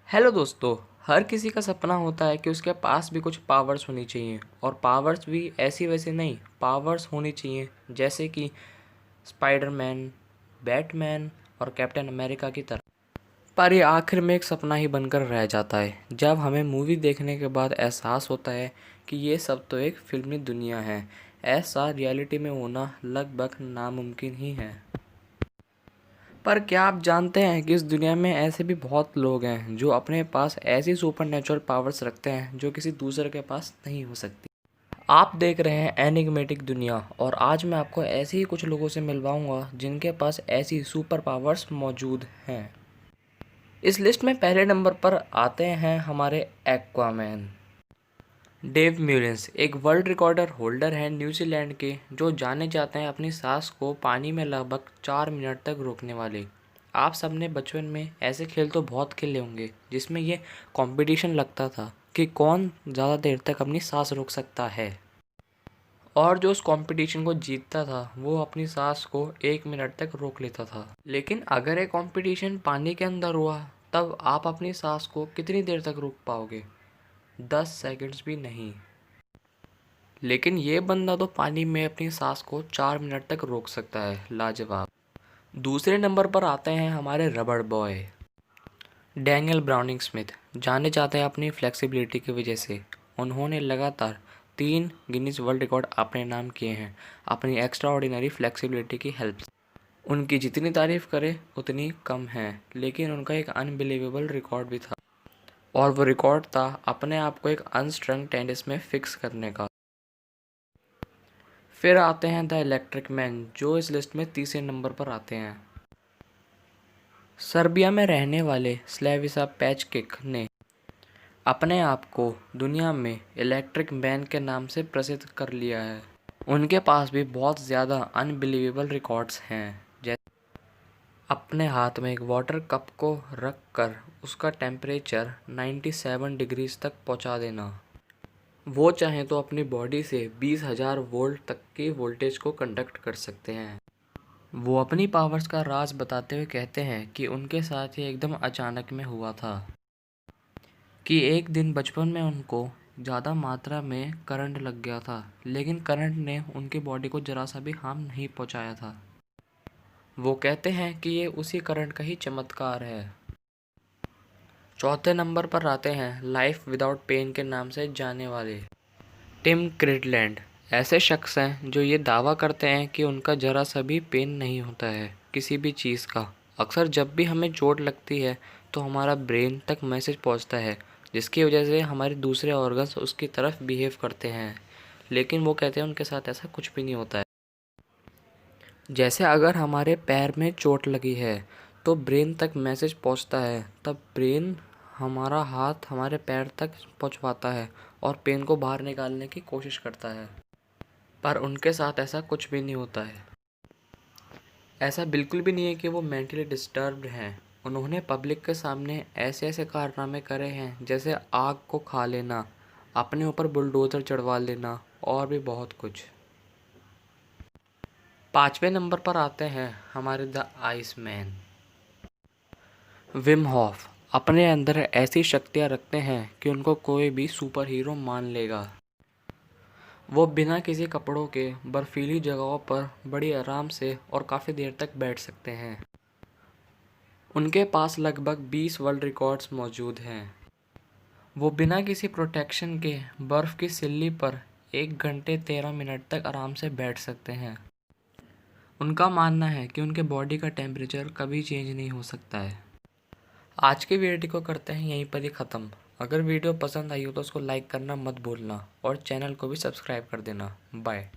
Hello दोस्तों। हर किसी का सपना होता है कि उसके पास भी कुछ पावर्स होनी चाहिए और पावर्स भी ऐसी वैसी नहीं, पावर्स होनी चाहिए जैसे कि स्पाइडरमैन, बैटमैन और कैप्टन अमेरिका की तरह। पर ये आखिर में एक सपना ही बनकर रह जाता है जब हमें मूवी देखने के बाद एहसास होता है कि ये सब तो एक फिल्मी दुनिया है। ऐसा रियलिटी में होना लगभग नामुमकिन ही है। पर क्या आप जानते हैं कि इस दुनिया में ऐसे भी बहुत लोग हैं जो अपने पास ऐसी सुपर नेचुरल पावर्स रखते हैं जो किसी दूसरे के पास नहीं हो सकती। आप देख रहे हैं एनिग्मेटिक दुनिया और आज मैं आपको ऐसे ही कुछ लोगों से मिलवाऊंगा जिनके पास ऐसी सुपर पावर्स मौजूद हैं। इस लिस्ट में पहले नंबर पर आते हैं हमारे एक्वामैन। डेव म्यूरेंस एक वर्ल्ड रिकॉर्डर होल्डर हैं न्यूजीलैंड के, जो जाने जाते हैं अपनी सांस को पानी में लगभग 4 मिनट तक रोकने वाले। आप सबने बचपन में ऐसे खेल तो बहुत खेले होंगे जिसमें ये कंपटीशन लगता था कि कौन ज़्यादा देर तक अपनी सांस रोक सकता है, और जो उस कंपटीशन को जीतता था वो अपनी सांस को 1 मिनट तक रोक लेता था। लेकिन अगर ये कंपटीशन पानी के अंदर हुआ तब आप अपनी सांस को कितनी देर तक रोक पाओगे? 10 सेकंड्स भी नहीं। लेकिन ये बंदा तो पानी में अपनी सांस को 4 मिनट तक रोक सकता है। लाजवाब। दूसरे नंबर पर आते हैं हमारे रबड़ बॉय डैनियल ब्राउनिंग स्मिथ। जाने जाते हैं अपनी फ्लेक्सिबिलिटी की वजह से। उन्होंने लगातार 3 गिनीज वर्ल्ड रिकॉर्ड अपने नाम किए हैं अपनी एक्स्ट्रा ऑर्डिनरी फ्लेक्सिबिलिटी की हेल्प से। उनकी जितनी तारीफ करें उतनी कम है, लेकिन उनका एक अनबिलीवेबल रिकॉर्ड भी था, और वो रिकॉर्ड था अपने आप को एक अनस्ट्रंग टेनिस में फिक्स करने का। फिर आते हैं द इलेक्ट्रिक मैन, जो इस लिस्ट में तीसरे नंबर पर आते हैं। सर्बिया में रहने वाले स्लेविसा पेचकिक ने अपने आप को दुनिया में इलेक्ट्रिक मैन के नाम से प्रसिद्ध कर लिया है। उनके पास भी बहुत ज़्यादा अनबिलीवेबल रिकॉर्ड्स हैं, जैसे अपने हाथ में एक वाटर कप को रख कर उसका टेम्परेचर 97 डिग्रीज तक पहुंचा देना। वो चाहें तो अपनी बॉडी से 20,000 वोल्ट तक की वोल्टेज को कंडक्ट कर सकते हैं। वो अपनी पावर्स का राज बताते हुए कहते हैं कि उनके साथ ये एकदम अचानक में हुआ था कि एक दिन बचपन में उनको ज़्यादा मात्रा में करंट लग गया था, लेकिन करंट ने उनकी बॉडी को ज़रा सा भी हार्म नहीं पहुंचाया था। वो कहते हैं कि ये उसी करंट का ही चमत्कार है। चौथे नंबर पर आते हैं लाइफ विदाउट पेन के नाम से जाने वाले टिम क्रिडलैंड। ऐसे शख्स हैं जो ये दावा करते हैं कि उनका ज़रा सा भी पेन नहीं होता है किसी भी चीज़ का। अक्सर जब भी हमें चोट लगती है तो हमारा ब्रेन तक मैसेज पहुंचता है, जिसकी वजह से हमारे दूसरे ऑर्गन्स उसकी तरफ बिहेव करते हैं, लेकिन वो कहते हैं उनके साथ ऐसा कुछ भी नहीं होता है। जैसे अगर हमारे पैर में चोट लगी है तो ब्रेन तक मैसेज पहुंचता है, तब ब्रेन हमारा हाथ हमारे पैर तक पहुंचवाता है और पेन को बाहर निकालने की कोशिश करता है। पर उनके साथ ऐसा कुछ भी नहीं होता है। ऐसा बिल्कुल भी नहीं है कि वो मेंटली डिस्टर्ब्ड हैं। उन्होंने पब्लिक के सामने ऐसे ऐसे कारनामे करे हैं जैसे आग को खा लेना, अपने ऊपर बुलडोज़र चढ़वा लेना और भी बहुत कुछ। पाँचवें नंबर पर आते हैं हमारे the ice man Wim Hof. अपने अंदर ऐसी शक्तियाँ रखते हैं कि उनको कोई भी सुपर हीरो मान लेगा। वो बिना किसी कपड़ों के बर्फीली जगहों पर बड़ी आराम से और काफ़ी देर तक बैठ सकते हैं। उनके पास लगभग 20 वर्ल्ड रिकॉर्ड्स मौजूद हैं। वो बिना किसी प्रोटेक्शन के बर्फ़ की सिल्ली पर 1 घंटे 13 मिनट तक आराम से बैठ सकते हैं। उनका मानना है कि उनके बॉडी का टेम्परेचर कभी चेंज नहीं हो सकता है। आज की वीडियो को करते हैं यहीं पर ही ख़त्म। अगर वीडियो पसंद आई हो तो उसको लाइक करना मत भूलना और चैनल को भी सब्सक्राइब कर देना। बाय।